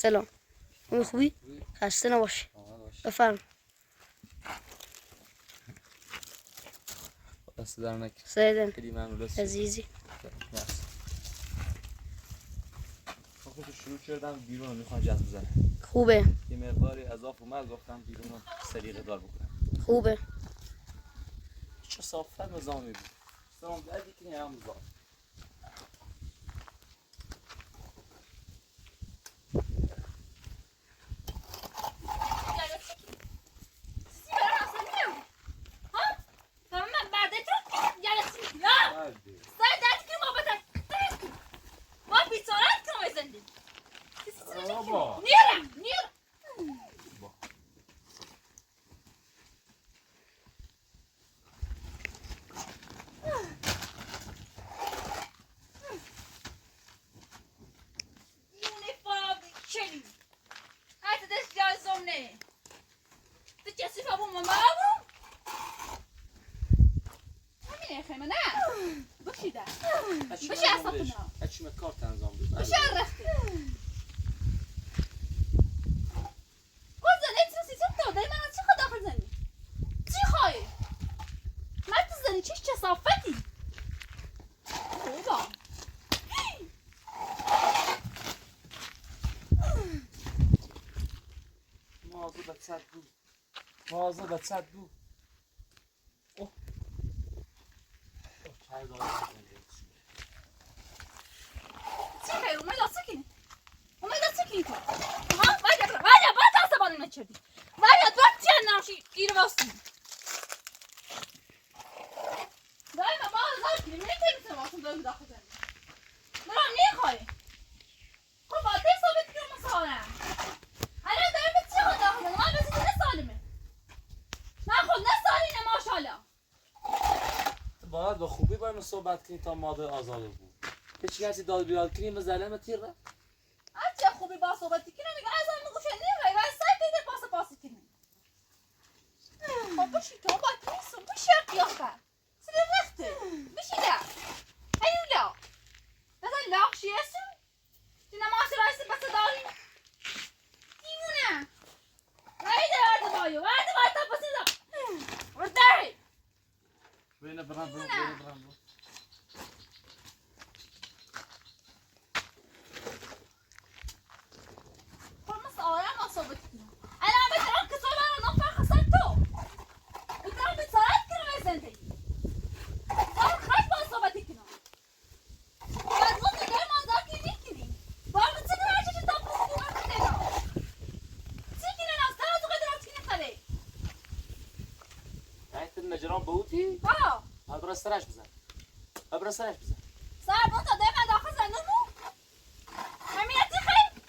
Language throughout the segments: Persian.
سلام. خوبی؟ خسته نباشی. بفرم. دست در نکن. سیدن. خیلی ممنون عزیزی. خب شروع کردم بیرون میخوام جذب بزنم. خوبه. یه مقداری اضافه اومد گفتم بیرون رو سلیقه دار بکنم. خوبه. چه صافت نظامی بود. سلام بعدی که نه هم نظام. مواظبت صد دو. اوه. چای دارم. چی خیر اومد سکین. اومد سکین تو. ها باید عصبانی نشدی. باید وقتی ناشی گیر واسه. دائما باز نکنی میتونی واسه دو داخل کنی. درام نمیخوای. خب باید ثابت کنم مثلا. الان دارم چی خود داخل کنم؟ من بس نسالمه. من خود نسالینه ماشاءالله. باید با خوبی باید صحبت کنی تا ماده آزاده بود. هیچ کسی داد بیاد کنی مزلمه تیره. چه خوبی با صحبتی کنم میگه از من گوشه نمیره و سعی کنید باسی کنید. خب بشی تو باید نیستم بشی قیافه. سر رخته بشی ده. هیولا. مثلا لاغشی هستم. دینا ما سرایست بس داری. دیمونه. ورده بایو ورده تا بسیدم. ورده. بینه برام. آرام صحبت کنم. الان بهترم که صحبت رو نفر خسر تو. بهترم به سرعت کنم زندگی. باید خش باید صحبتی کنم. باید گفت نگاه مازار که میکنی. باید چه کنم چه تا پس کنم کنم. چی کنم از سر تو قدرت کنم خاله. نایت نجران بودی؟ ها. ابر سرش بزن. سر بود تا من داخل زندون مو. همیتی خیلی.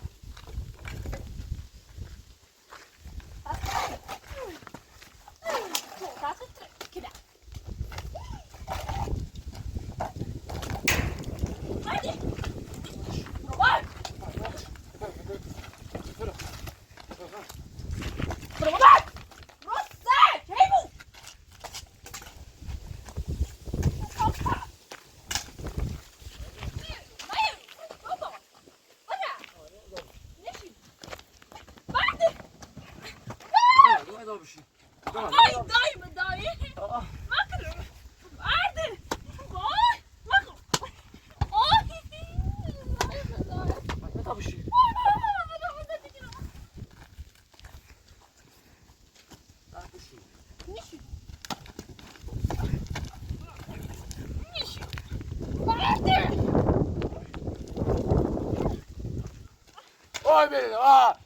Oj beni ah!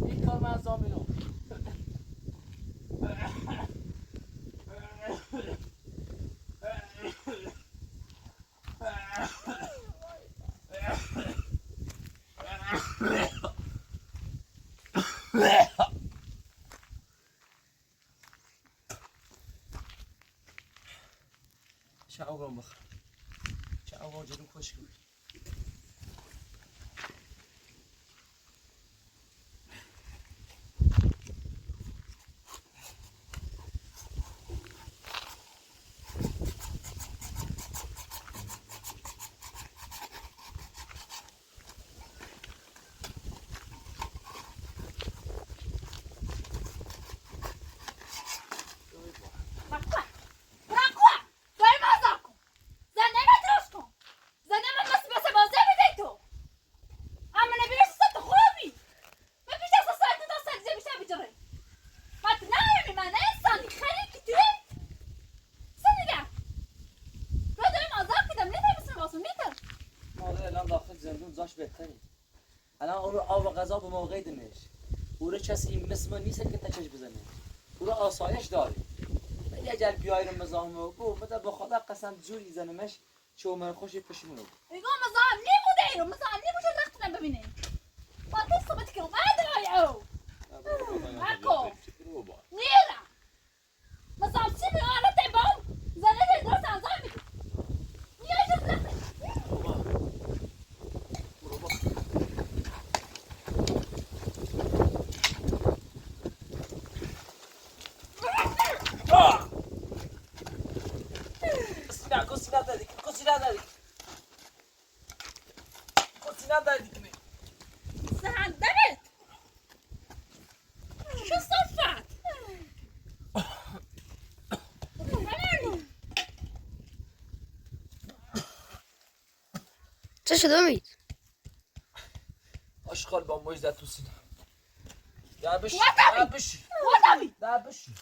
İlk kalmayan zombin ol. Çağırın bak. Çağırın canım hoş geldin. الان اون رو آب و غذا به موقع دمش او رو کسی این مثل نیست که تچش بزنه او رو آسایش داره ولی اگر بیای رو مزاحمه بو بده به خدا قسم جوری زنمش چه من خوشی پشیمون بود میگم مزاحم نبوده ایرو مزاحم نبوده وقتی ببینه با دست صحبت کنم بعد او اكو نيرة مصابتي من أنا تبعهم زنيت الدرس عن زعمي يا جزء شو صفت چه شده امید؟ اشغال با مجد تو سینه در بشی وطمی! در بشی وطمی! در بشی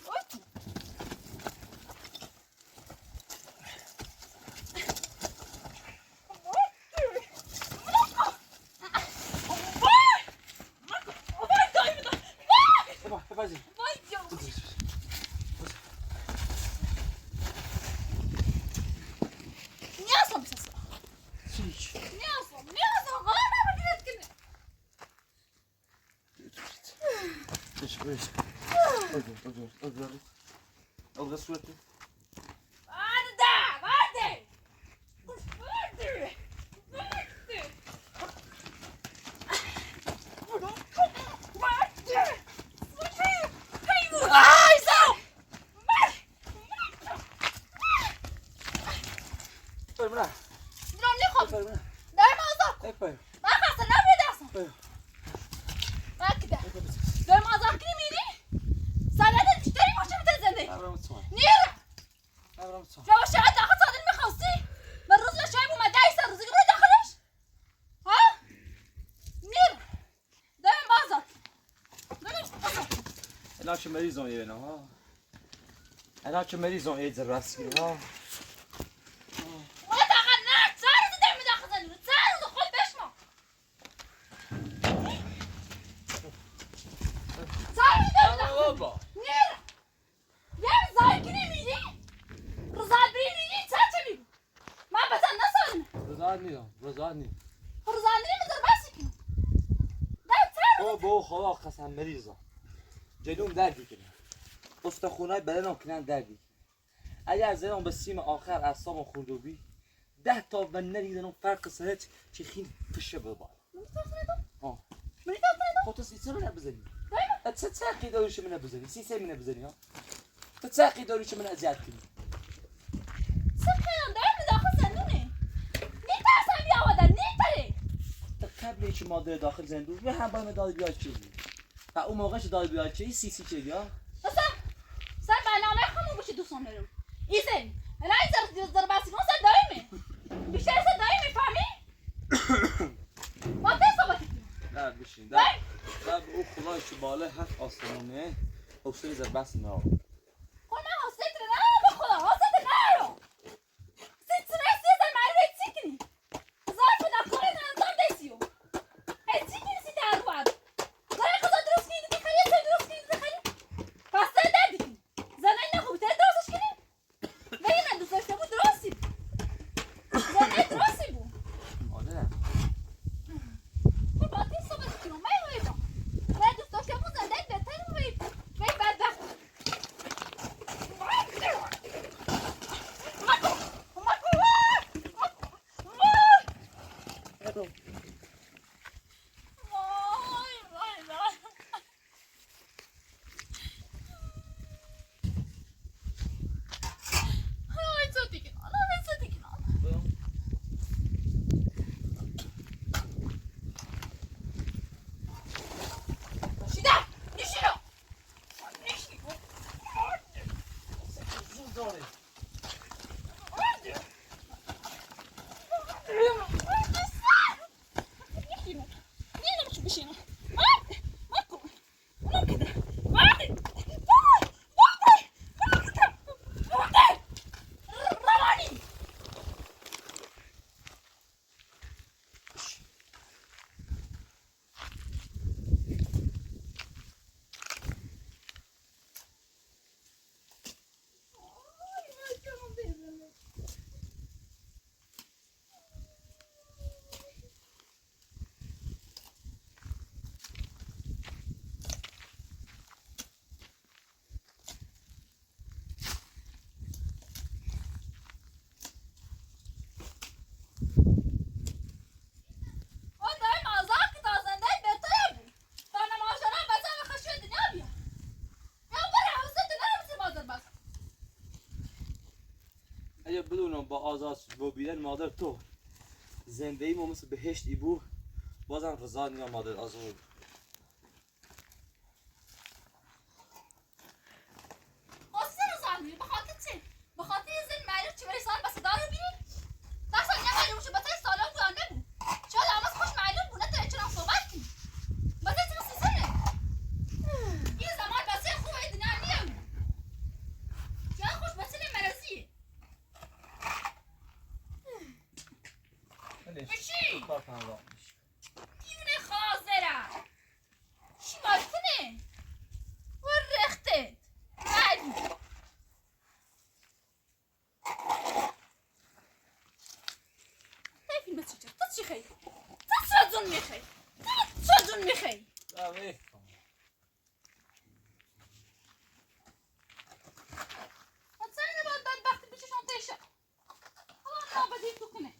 بپذیر نیازم بسازم چیچ نیازم غارم بگیرد کنه اگر صورتی بعد فرمونه درام نخواب فرمونه دارم آزاد اپای من خسته نبوده اصلا اکده دارم آزاد کنی میری سالت بیشتری باشه بده زنده ابرام تو نیره ابرام تو جواب شاید داخل صادر میخواستی من روز شاید اومده ایسا روزی رو داخلش ها نیره دارم آزاد اینا که مریضم یه نه ها اینا که مریضم یه ذره ها داخل نه چهار روز دارم داخل زنده چهار روز خود بشما چهار روز دارم داخل بابا نیره یه زایگیری میری روزال بری میری چه میگو من بزن نسازم رضا نیدم رضا نید روزال میری مزر بسی کنم در چهار روز بابا خدا قسم مریضم جلوم دردی کنه استخونای بدنم کنن دردی اگر زنم به سیم آخر اعصابم خورده بی 10 تا من ندیدم فرق سرت چه خیلی فشه ببار ها خودت سیسه من بزنی تتساقي داروش من بزنی سیسه من بزنی ها تتساقي داروش من اذیت کنی سخیان دارم داخل زندونه نیترسم بیا آدم نیتره تا قبل که ماده داخل زندون یه هم باید داد بیاد چیزی و اون موقع که داد بیاد چیزی سیسی چه یا مثلا سر برنامه خمون باشی دوستان دارم ایزن انا این زر باسی کن سر دایمه بیشتر سر دایمه فهمی؟ ما تصابتی کنم نه بشین در او خدای که بالا هفت آسمونه حسین زر بس نه خب من حسیت رو نرو به خدا حسیت نرو سی زر مری چی کنی؟ ظرف نکنه نظام دیسیو چی کنی سی در بعد زره خدا درست کنی دیگه خیلی چه درست کنی دیگه خیلی پس سر دردی کنی زنه نخوب تر درستش کنی بگی من دوست داشته بود درستی بود زنه درستی بود آره نه خب باید این صحبت کنم من دوست داشته بود زنده بهتر بود بگی بدبخت با آزاد با بیدن مادر تو زندگی ما مثل بهشت ای بود بازم رضا نیا مادر آزاد واسه رضا به خاطر چی؟ به خاطر زن معلوم چی برسان بس دارو بینی؟ دست نه معلوم شو بس سالم گذرنده بود. شاید آماز خوش معلوم بود نه چرا صحبت کنی. بس چرا سیسنه؟ این زمان بس خوبه دنیا نیم. جان خوش بس مرزیه. بشی. دیونه خازره. چی باید و رخته. معلوم. فیلم چی تو چی خیلی؟ تو چه میخوای؟ تو چه میخوای؟ آره مثلا بعد وقتی بچشون تیشه. حالا نابدی تو کنه.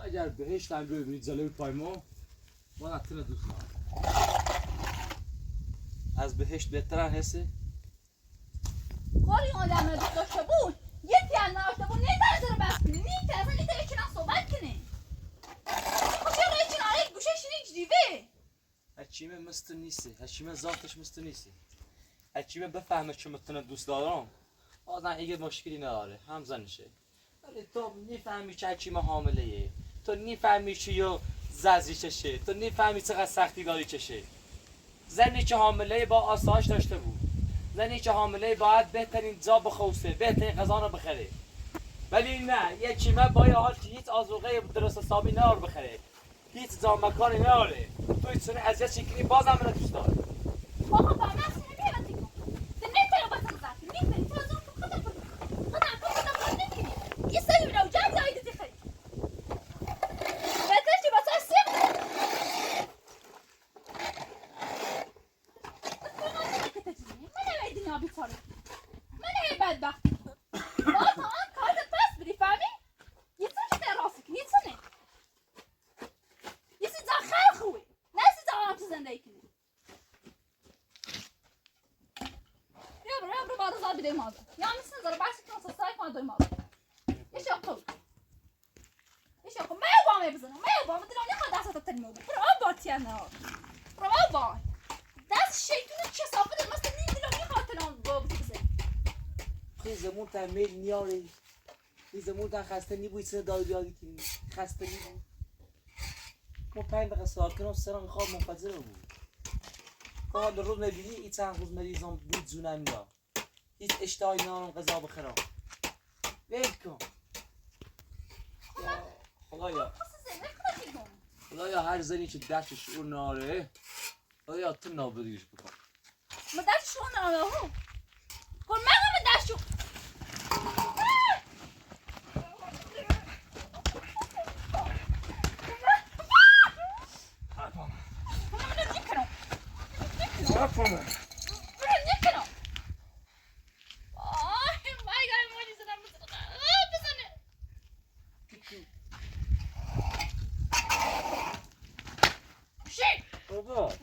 اگر بهشت هم ببینید جلوی پای ما نتونه دوست ندارم از بهشت بهتر حسه کاری آدم دوست داشته بود یکی از ناشته بود نیتر داره بس کنی نیتر اصلا نیتر ایچی صحبت کنه خوشی را ایچی ناره گوشه شنی جدیده هرچیمه مست نیسته هرچیمه ذاتش مست نیسته هرچیمه بفهمه چه متونه دوست دارم آدم اگه مشکلی نداره هم زنشه ولی تو نیفهمی چه هرچیمه حامله یه تو نیفهمی چه یا ززی چشه تو نیفهمی چقدر سختی داری چشه زنی که حامله با آسایش داشته بود زنی که حامله باید بهترین جا بخوسته بهترین غذا رو بخره ولی نه یه چیمه با یه حال که هیچ آذوقه درست حسابی نار بخره هیچ زامکانی ناره تو هیچ سنه اذیت شکنی بازم منو دوست داره بابا با من سنه بیرتی کن ده نیتر رو بسن زد نیتر تو از اون تو خدا خدا نمیکنی یه سری رو جمع دایده دی خیلی بهتر چی بسن سیم من دنیا بیچاره من بدبختی باز هم کارت پس بری فهمی یه سری در راستی کنی یه سنه یه سری جا خیلی خوبه نه سی جا هم تو زندگی کنی برو بارو زاد بیده مادر یا میسن زاره بحثی کنم سستای کنم دوی مادر ایش اقل ایش اقل میو بامه بزنم میو بامه دلو نخواه دست تا تنی موده برو آب بارتی هم نه برو آب بام دست شیطون چه صافه دل مثل نیم دلو نخواه تنان بابتی بزنی خیزمون تا میل نیاری خیزمون تا خسته نیبوی سنه داری بیاری کنی خسته نیبوی ما 5 دقیقه ساکنم سرم خواب منفجر بود کار در روز نبینی ای چند روز مریضم بود جونم یا هیچ اشتهایی ندارم غذا بخورم ول کن خدایا خدایا هر زنی که دست شعور ناره خدایا تو نابودیش بکن ما دست شو ناره هو کن من همه دست شو بابا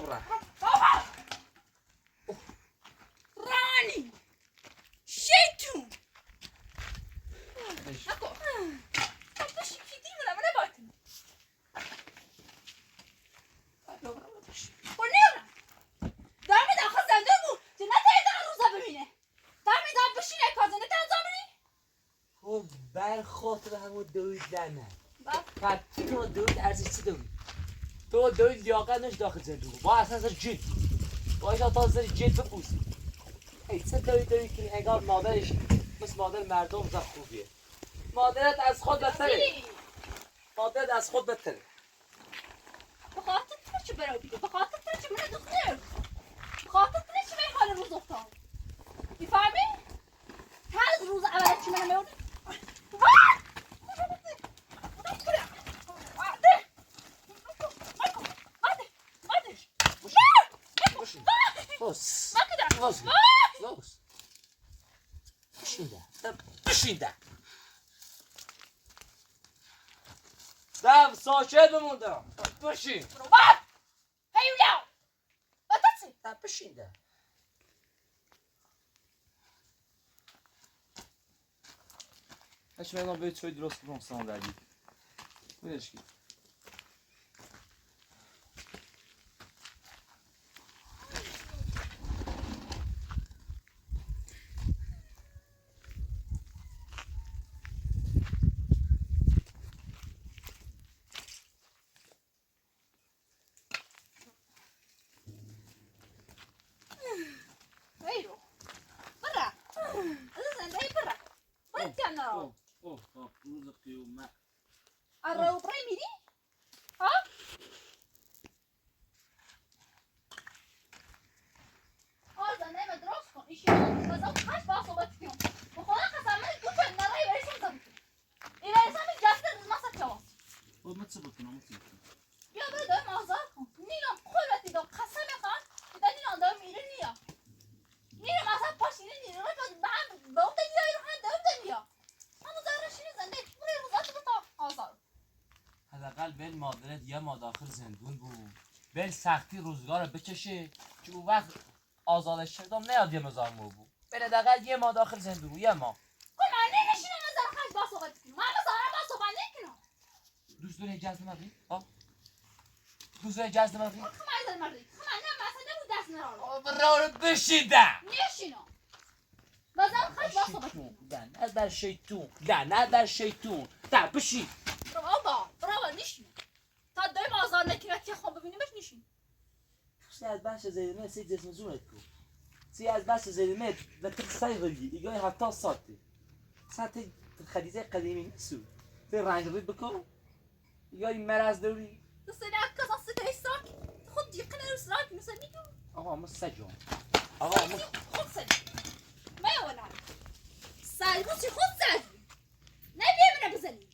برا بابا رانی شیطون نکو باشی کی دیمونه منه باید خب نیارم دار میدم خواست زنده بود که نتایی دار روزا ببینه دار میدم بشینه کازنه تنظا بری خب بر خاطر همون دوید لنه باب پتی تو دوید ارزش چی دوید تو دوید لیاقت نش داخل زندگی با اصلا زر جد باید تا زر جد بپوس ای چه دوید که انگار مادرش مثل مادر مردم زر خوبیه مادرت از خود بهتره مادرت از خود بهتره بخاطر تو چه برای بیده بخاطر تو چه منه دختر بخاطر تو چه به حال روز افتاد میفهمی؟ هر روز اول چی منه میوردی بس بس بس بشینده دم ساکت بموندم بشین هیولا باتسی بشینده اش میدونم باید چوی درست کنم سان دردی بودش کی هیرو برا از زنده برا برا کنارو روز قیومت الرو برای میری؟ ها؟ زنده ما درست کن ایشی بازم خش با صحبت کنم بخدا قسم من دو تا نرای برسم زدم این برسم این جسته از ماسه کلاس ما چه بکنم بیا برو دایم آزار کن نیلم خودتی دا قسم خان دا نیلم دایم میره نیا نیلم اصلا پاش اینه نیره رو به هم با اون دنیا رو هم دایم دنیا همو زهرشین زنده بره روزات رو تا آزار حداقل بل مادرت یه ما داخل زندون بود بل سختی روزگار بکشه که اون وقت آزادش شدم نیاد یه مزارمو بود بل حداقل یه ما داخل زندون بود یه ما کن من نمیشینم از در خش با صحبت کنم من مزارم با صحبت نکنم دوست داری جزد مغرب؟ ها؟ دوست داری جزد مغرب؟ خمای در مردی خمای نه مثلا نبود دست نرالو برا رو بشیدم نشینم بازم خش با صحبت کنم لعنت بر شیطون لعنت بر شیطون تا بشین برو نشینم تا دایم آزار نکنه که خواب ببینیمش نشین سی از بخش زیرمه سی جسم زونت کو سی از بخش زیرمه و تقصی غلی ایگاه حتی ساته ساته خدیزه قدیمی نیستو تی رنگ رید بکن ایگاه مرز دوری دسته کس از سته استراک خود دیقنه رو استراک مثل میگم آقا ما سجون آقا ما خود سجی ما ولا سالبوسی خود سجی نبیه منه بزنی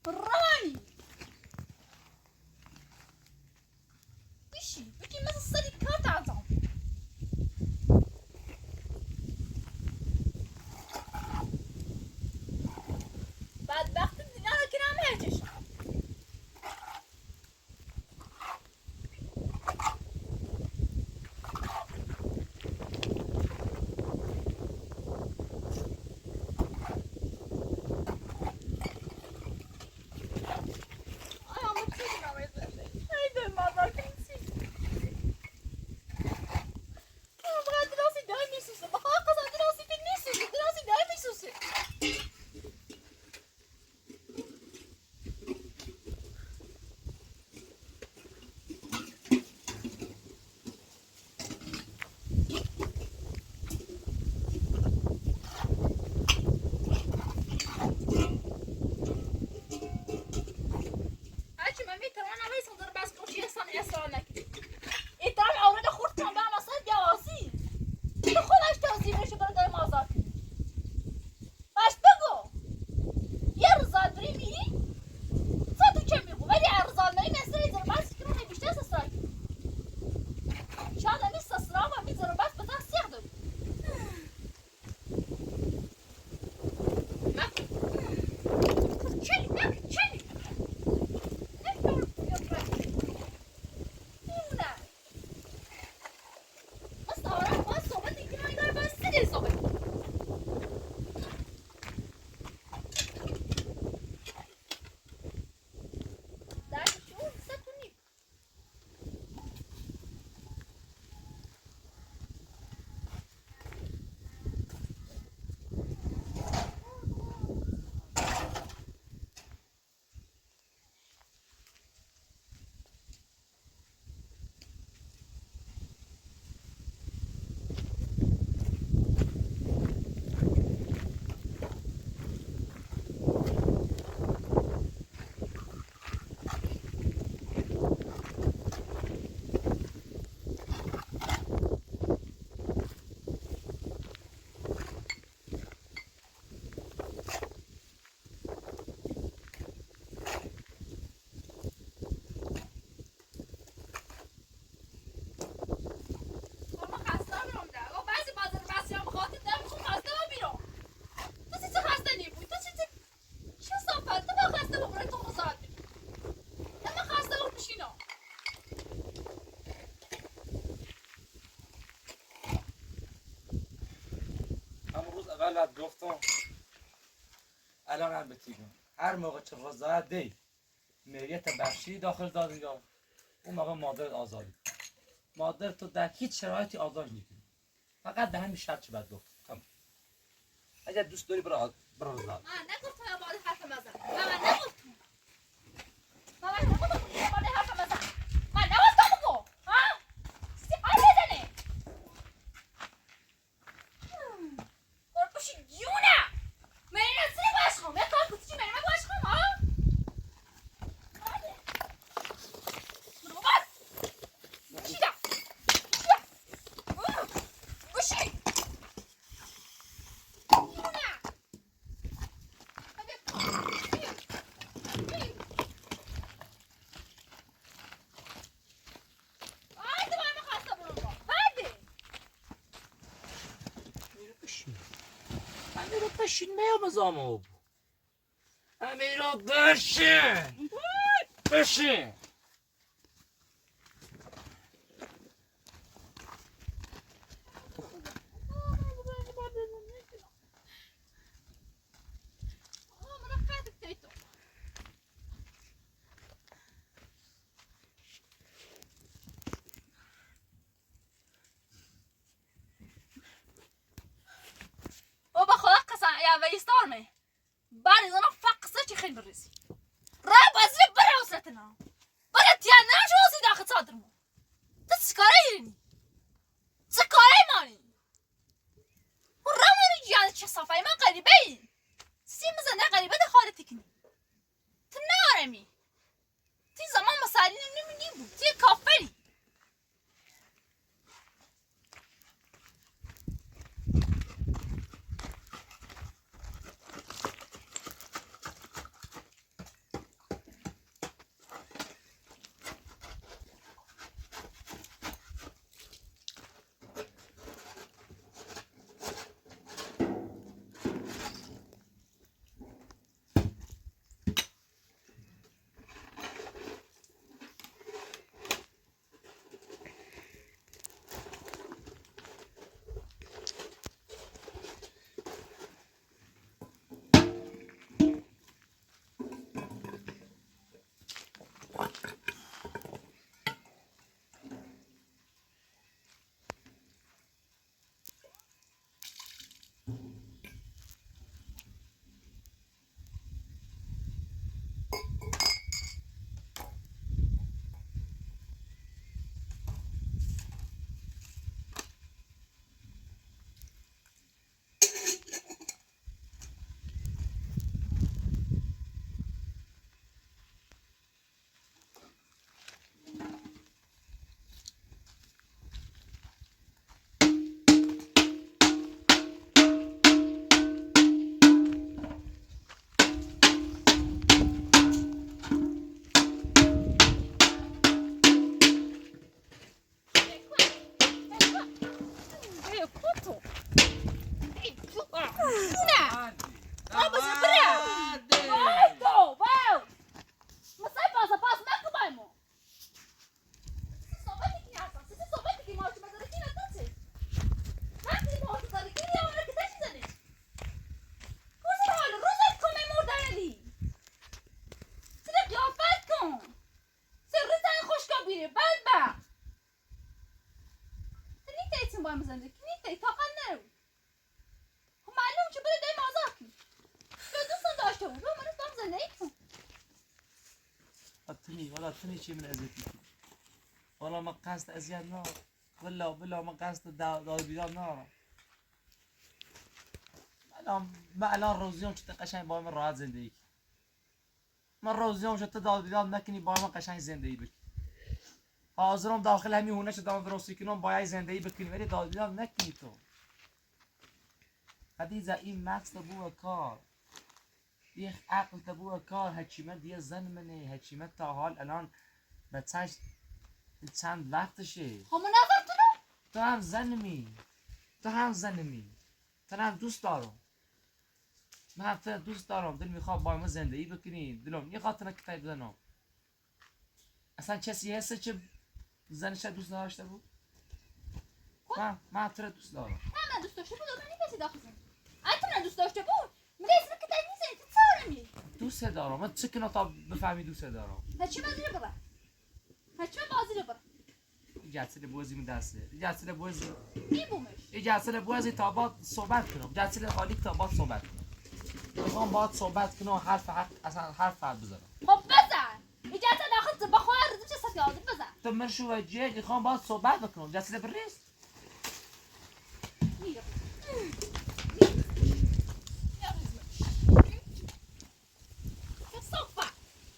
رانی بیشی بکی مثل سری کات عزام بعد وقت دینا رو کنم هرچش اول گفتم الان هم بتیگم هر موقع چه رضایت دی میریت بخشی داخل دادگاه اون موقع مادرت آزادی مادر تو در هیچ شرایطی آزاد نمیکنی فقط به همین شرط چه باید گفت تمام اگر دوست داری برو رضایت من نگفتم یا باد حرف مزن من نگفتم من نگفتم یا باد حرف مزن من نگفتم بگو ها سی حرف بزنه برو باشی جونه من این از سری باش خواهم یک کار کسی چی من باش خواهم ها برو بس چیدا باشی امیر بشین میام از آمو امیر بشین بشین بابا خدا قسم یا ویستار می بعد از آن فقصه چی خیلی برسی را بازی بره وسطنا بره تیان نشو وسی داخل صادرمو تو چیکاره ایرینی چیکاره مانی و را مانی جان چه صفای من غریبه ای سیم زنده غریبه ده خالتی کنی تو نارمی تی زمان مسائلی نمیدی بود تی کافری ولا تني شيء من أذيتي ولا ما قصد أزياد نار ولا ما قصد دار بيدار نار ما الان روزيون شو تقشين باي من راحت زندگی من روزيون شو تدار بيدار نکنی باي من قشنگ زندگی بک حاضرم داخل همین هونه شو دارم درستی کنم باید زندگی بکنی ولی دار بيدار نکنی تو خدیجه این مغز تبوه کار یه عقل تبوه کار حکیمت یه زن منه حکیمت تا حال الان بچهش چند وقتشه همون نظر تو هم زنمی تو هم دوست دارم من هم تو دوست دارم دل میخواد با ما زندگی بکنی دلم یه خاطر کتاب بزنم اصلا کسی هسته که زنش دوست داشته بود من تو دوست دارم من دوست داشته بود من این کسی داخل زن من دوست داشته بود میگه اسم که نیست تو چرا می دوست دارم من چه کنم تا بفهمی دوست دارم هرچی بازی رو ببر هرچی بازی رو ببر جلسه بازی من دسته جلسه بازی میبومش جلسه بازی تا بعد صحبت کنم جلسه خالی تا بعد صحبت کنم میخوام باید صحبت کنم اصلا حرف بزنم خب بزن اجازه ناخذ بخوار چه ساعتی آزاد بزن تو من شو وجه میخوام باید صحبت بکنم جلسه بریست میره صفا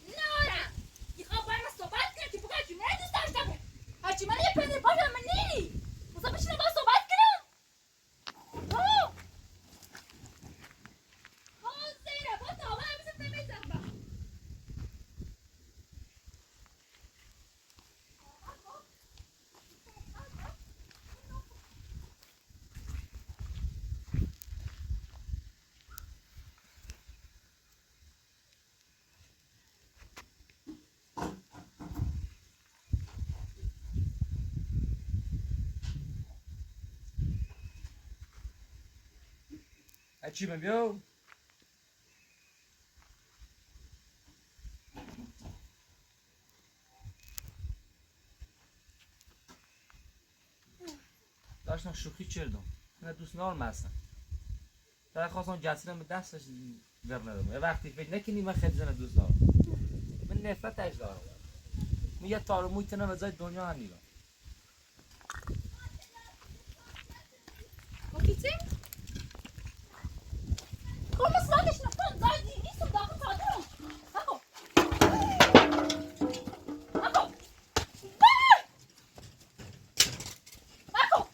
نورم میخوام باید صحبت کنم که بگم جمعه دوست داشتم هرچی من یه پدر پاشم من نیری بزن بشینم باید صحبت کنم زیره با تا من همیشه نمیزم چی بیو داشتم شوخی چردم من دوست نارم هستم در خواستم جلسه به دستش ورنه وقتی فکر نکنی من خیلی زن دوست دارم من نفرتش دارم من یه تارو مویتنم از دنیا هم نیرم Oficie? Come state na front dai di isto da fatto. Ako. Ako. Ako.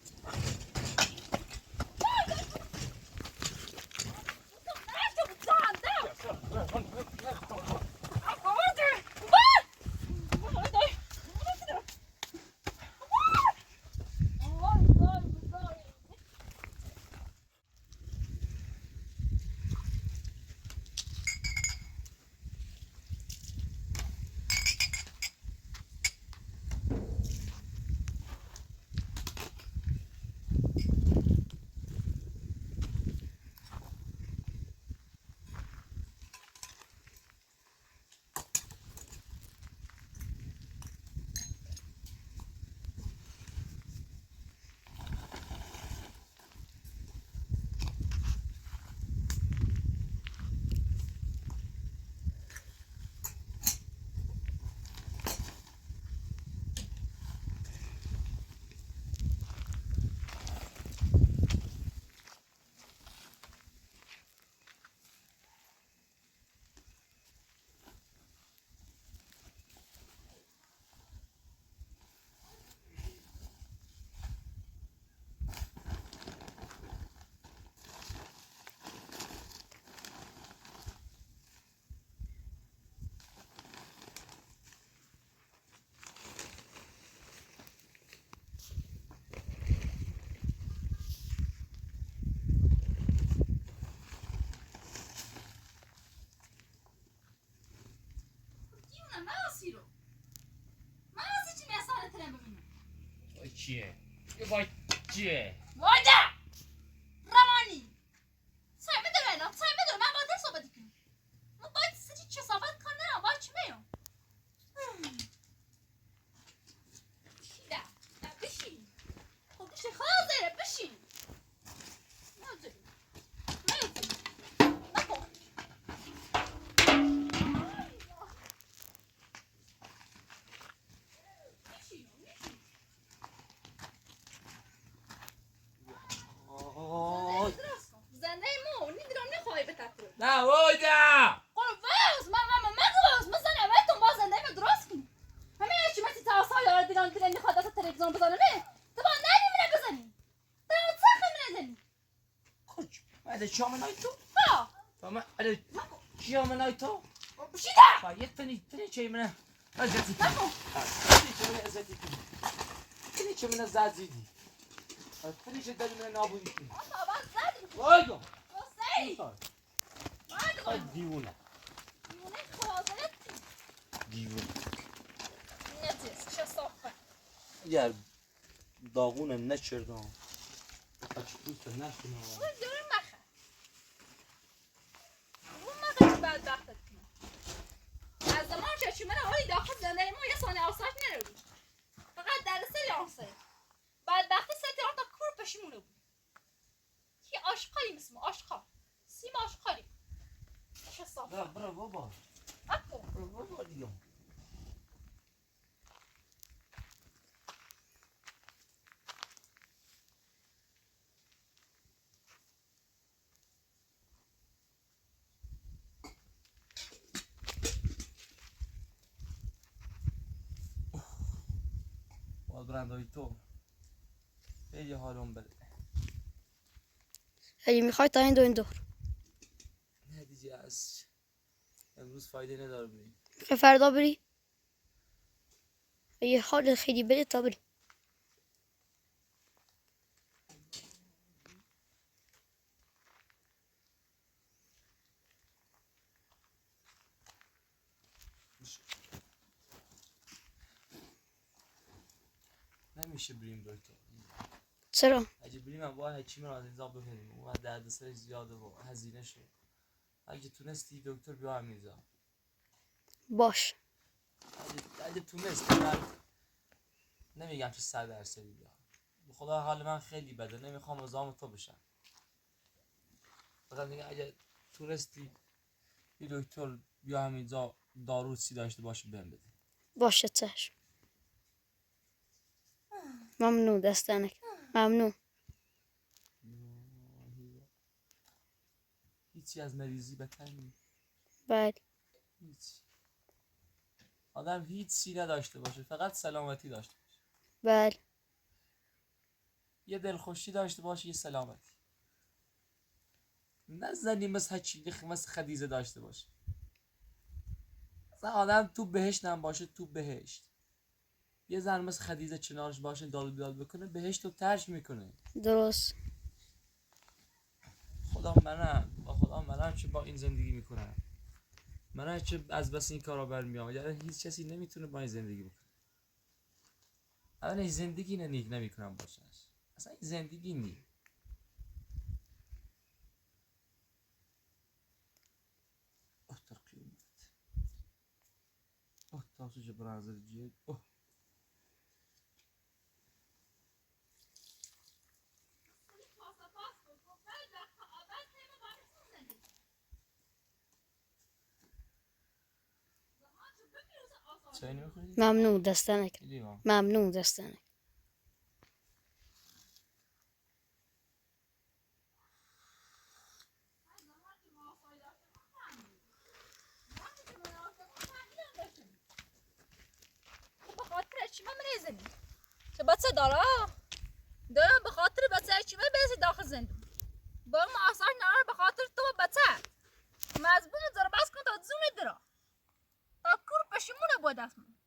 چیه؟ یه باید چیه؟ Vaya! Ramani! Sai me dove no? Sai me dove? Ma vado adesso di più. Ma poi se ci so fare con no, vai ci meo. Da, da بشین. خب بشین خاطره بشین. نازل. نازل. نکن. بشین. زنده مو نیدرم نخواهی به تطور نه وایدا قول واز ما گواز ما زنه اولتون باز زنده ما درست کنی همه چی متی تاسا یار دیران دیران میخواد از تلویزیون بزنه نه تو با نمیمونه بزنی تو سخت نمیزنی کج بعد شام نای تو ها فما بعد شام نای تو بشیده فایت تنی چه منه ازتی نکن تنی چه منه ازتی تنی چه منه زادیدی تنی چه دل منه نابودی آتا باز زدی وایدا حسین وای دیوونه دیونه خوازنت دیوونه نتیس چه صافه اگر داغونه نچردم اچ پوست نشکنم اون دور مخه بابا اکو بابا دیگه برندهای تو خیلی حالم بده اگه میخوای تا این دور نه دیگه از امروز فایده نداره بریم میخوای فردا بری اگه حال خیلی بده تا بری نمیشه بریم دکتر چرا اگه بریم هم باید هیچی من از اینجا بکنیم و دردسر زیاده و هزینه شد اگه تونستی دکتر بیا هم اینجا باش اگه تونستی من نمیگم که 100% بیا به خدا حال من خیلی بده نمیخوام ازام تو بشم فقط میگم اگه تونستی یه دکتر بیا هم اینجا دارو سی داشته باشه بهم بده باشه چشم ممنون دستنک ممنون هیچی از مریضی بهتر نیست بله هیچ آدم هیچی نداشته باشه فقط سلامتی داشته باشه بله یه دلخوشی داشته باشه یه سلامتی نه زنی مثل مثل خدیجه داشته باشه مثلا آدم تو بهشت هم باشه تو بهشت یه زن مثل خدیجه چنارش باشه داد بیداد بکنه بهشت رو ترش میکنه درست خدا منم چه با این زندگی میکنم منم چه از بس این کارا برمیام یعنی هیچ کسی نمیتونه با این زندگی بکنه اصلا این زندگی نمیکنم باشه اصلا این زندگی نی اوه تا قیامت اوه تا سوچه برازر جید اوه چای نمیخوری؟ ممنون دستنک لیوان ممنون دستنک به خاطر چی من میزنی که بچه داره دارم به خاطر بچه چی من بیزی داخل زندون با ما آسان نار به خاطر تو بچه مزبون داره بس کن تا زونه داره تا کور پشیمونه بود اسمون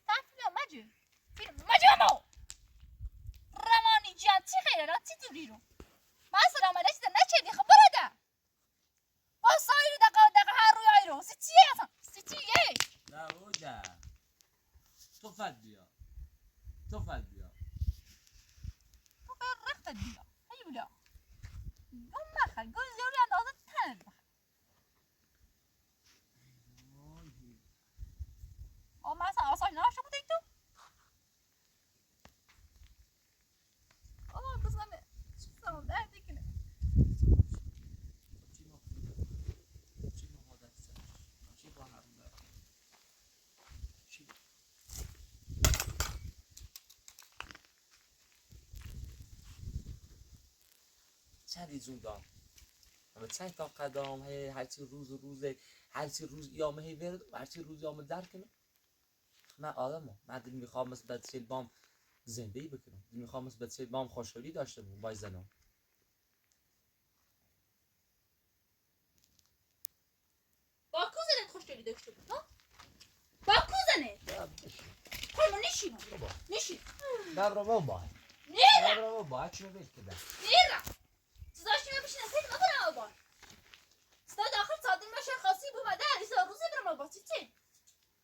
فیلم مجو فیلم مجو رمانی جان چی خیره را چی دوری رو من سلام علیکم نچیدی خبره ده با سایر دقیقه هر روی آیرو سی چیه اصلا سی چیه نبوده تو فد بیا تو فد بیا تو به رخت بیا هی بیا گم مخل گل زیوری اندازه تنت بخل آه من اصلا آساش ناشته بوده تو آه بزنه سلام دردی کنه چندی زون دام اما چند تا قدم هرچی روز یامه هی ورد هرچی روز یامه در کنه من آدمم من دل میخوام مثل بچه بام زندگی بکنم دل میخوام مثل بچه بام خوشحالی داشته باشم با زنم با کوزنت خوشگلی داشته بود ها با کوزنت خب نشین نشین نبرا بابا نیرم نبرا بابا چی میگی کده نیرم صداش می بشین سید ما برم آبان صدا داخل صادر مشه خاصی بومده علیسا روزی برم آبان چی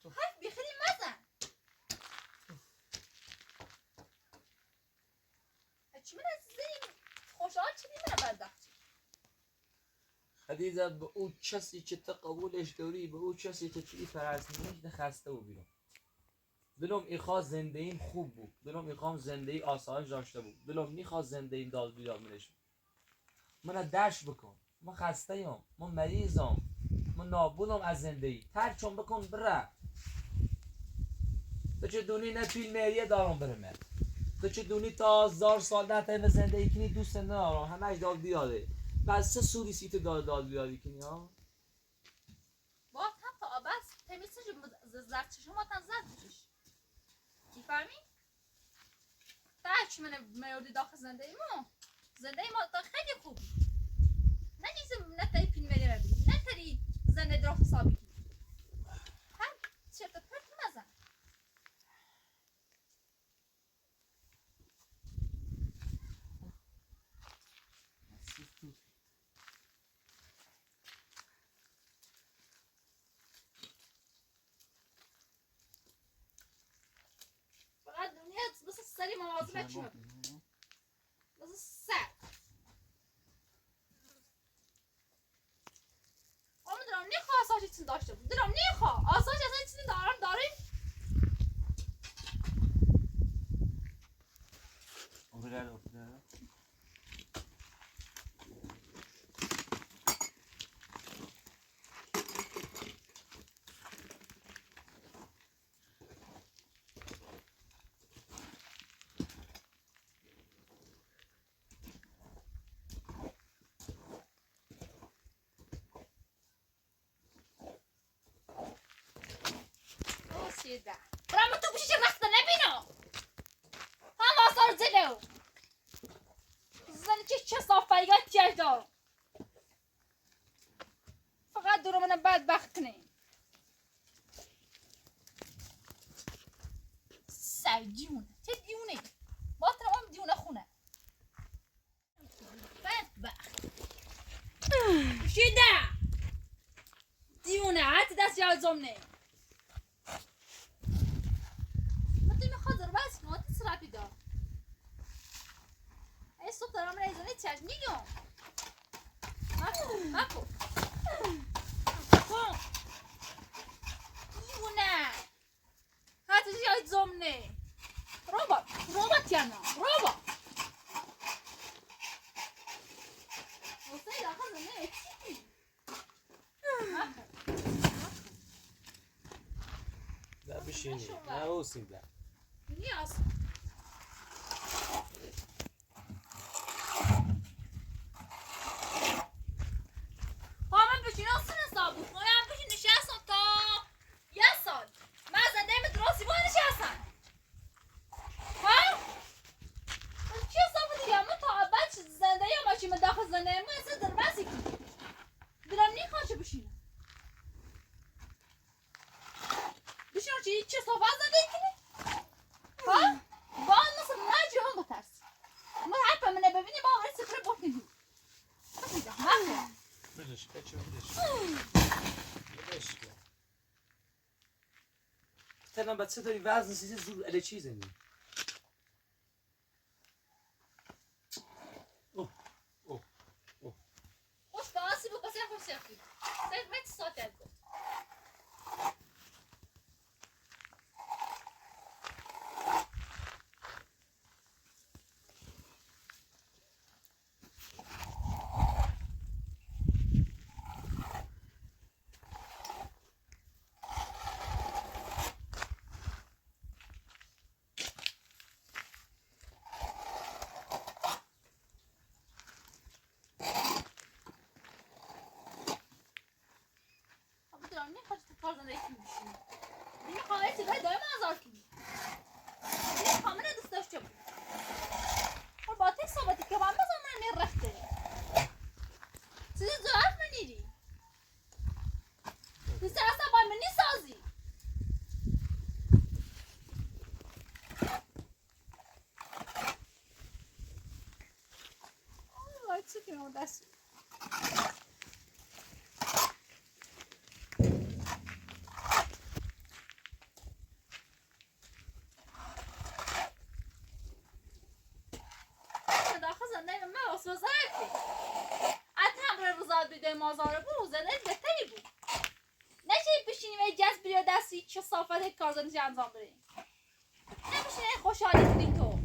تو حرف بیخیلی مزن چی من از زنی خوشحال چی میمونه بدبخت خدیجه به اون کسی که تو قبولش داری به اون کسی که توی فرزندیش نخسته و بیرون دلم میخواد زندگیم خوب بود دلم میخوام زندگی آسایش داشته بود دلم میخواد زندگیم داد بیداد منش من دشت بکن من خسته ایم، من مریضم، من نابودم از زندگی. ترک چون بکن بره. تو چه دونی نه توی مریه دارم برمه. تو چه دونی تا 1000 سال در تیم زندگی کنی دوست ندارم. همه داد بیاره. پس چه سوری سیت داد بیاری کنی ها؟ با حتی آبس تمیزش زرد چشم تن زرد چش میفهمی؟ تاش من میودی داخل زندگی ما تا خیلی خوب نه چیزی نه تایی فیلم بری ببینی نه تری زنده در حسابی کنی هم چرت پرت نزن فقط دنیا بس سری مواظبت شو بس سر اما درام نیخوا آساش چیزی داشته بود درام نیخوا آساش اصلا چیزی داریم اوبرالو سیده برام تو بشی چه وقت نبینو هم آثار جلو زنی چه صافایی احتیاج دارم فقط دور من بدبخت کنی سر دیونه چه دیونه با تمام دیونه خونه بدبخت شیده دیونه حتی دست یاد زمنه صبح دارم ریزانه چشم نیگم مکو کن دیونه حتی یاد زمنه رابط یا نه رابط واسه داخل زمنه چی نه بشینی نه اوسیم ده نیاز تنم بچه داری وزن سیزی زور اله چیزه نی خوش باسی بو کسی خوش سفید سفید مت ساعت بود That's مازاره بود زنده بهتری بود نشه بشینیم ای جذب بیا دستی چه صافت کارزنی انجام بریم نمیشه خوشحالی بودی تو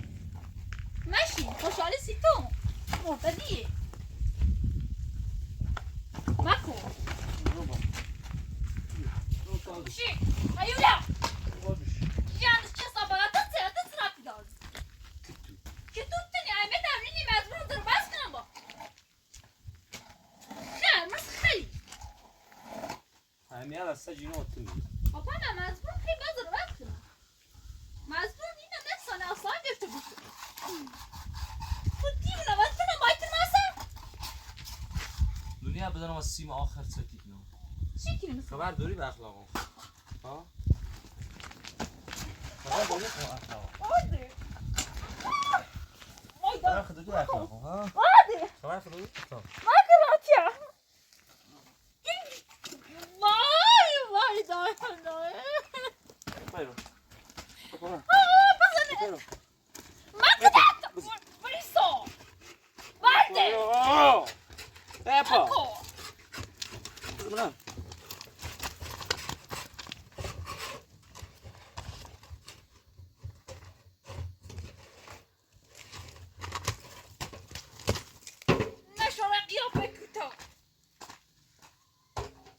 ماشین خوشحالی سی تو مرتدیه دنیا دسته جینو اتمی خب انا مجبور خیلی بازر وقت کنم مجبور اینم نه سانه آسان گفته بود تو تیم نواز کنم باید ماسا دنیا بدنم از سیم آخر ستی کنم چی کنیم مثلا خبر داری به اخلاقم ها خبر داری به اخلاقم آده خبر خدا دو اخلاقم ها آده خبر خدا دو اخلاقم ماکراتیا وای دای بیرو بخورم بزنه ماکرات بریسو وارده اپا اکو بزنم نشوره قیافه کتا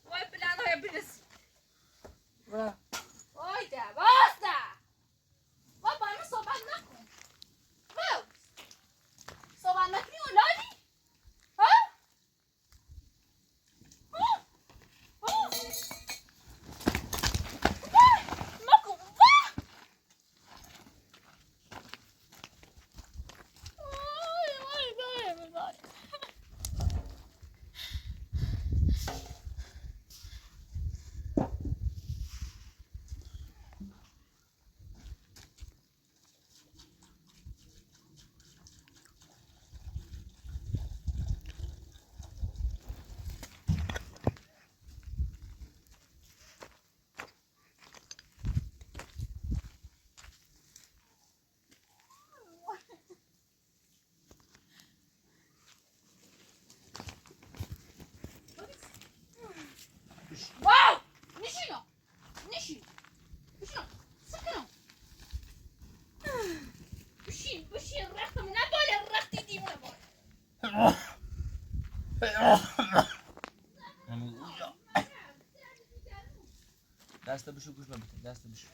وای بلندهای برسی وای ده باسته وای با من صحبت نکن باز صحبت نکنی اولالی ها ها ها نکن وای واو نشینو نشین بشینو سکنو بشین رختم نباله رختی دیمونه باله دست بشو گوش ببین دست بشو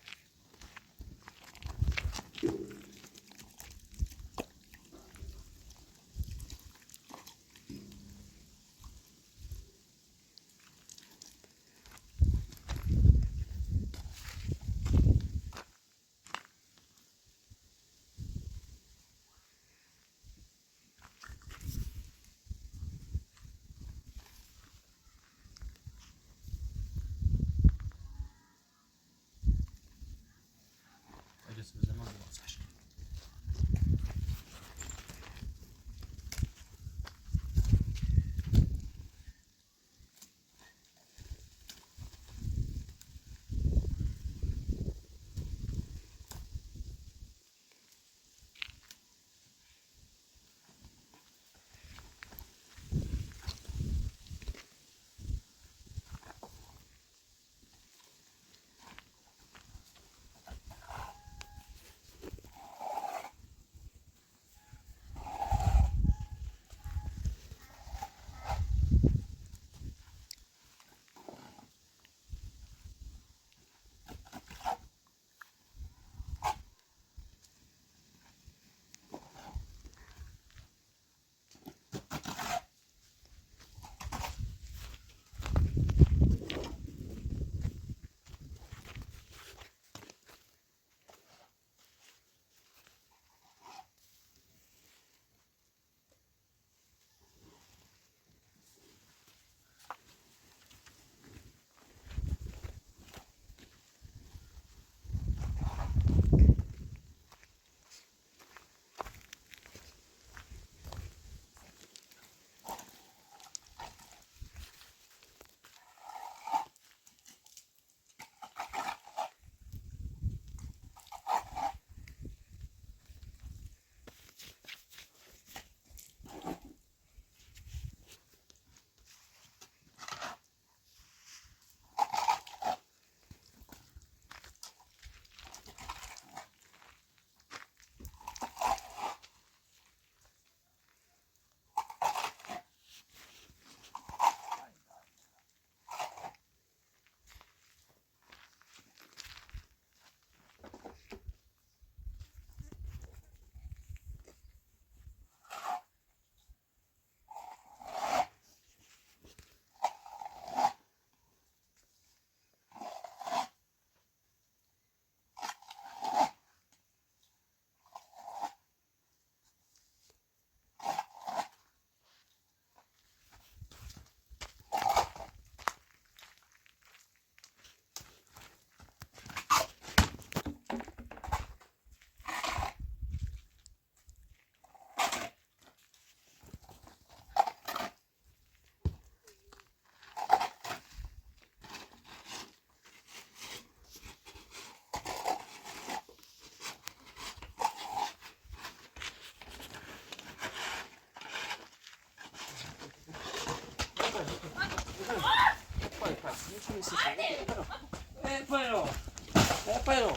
Pero,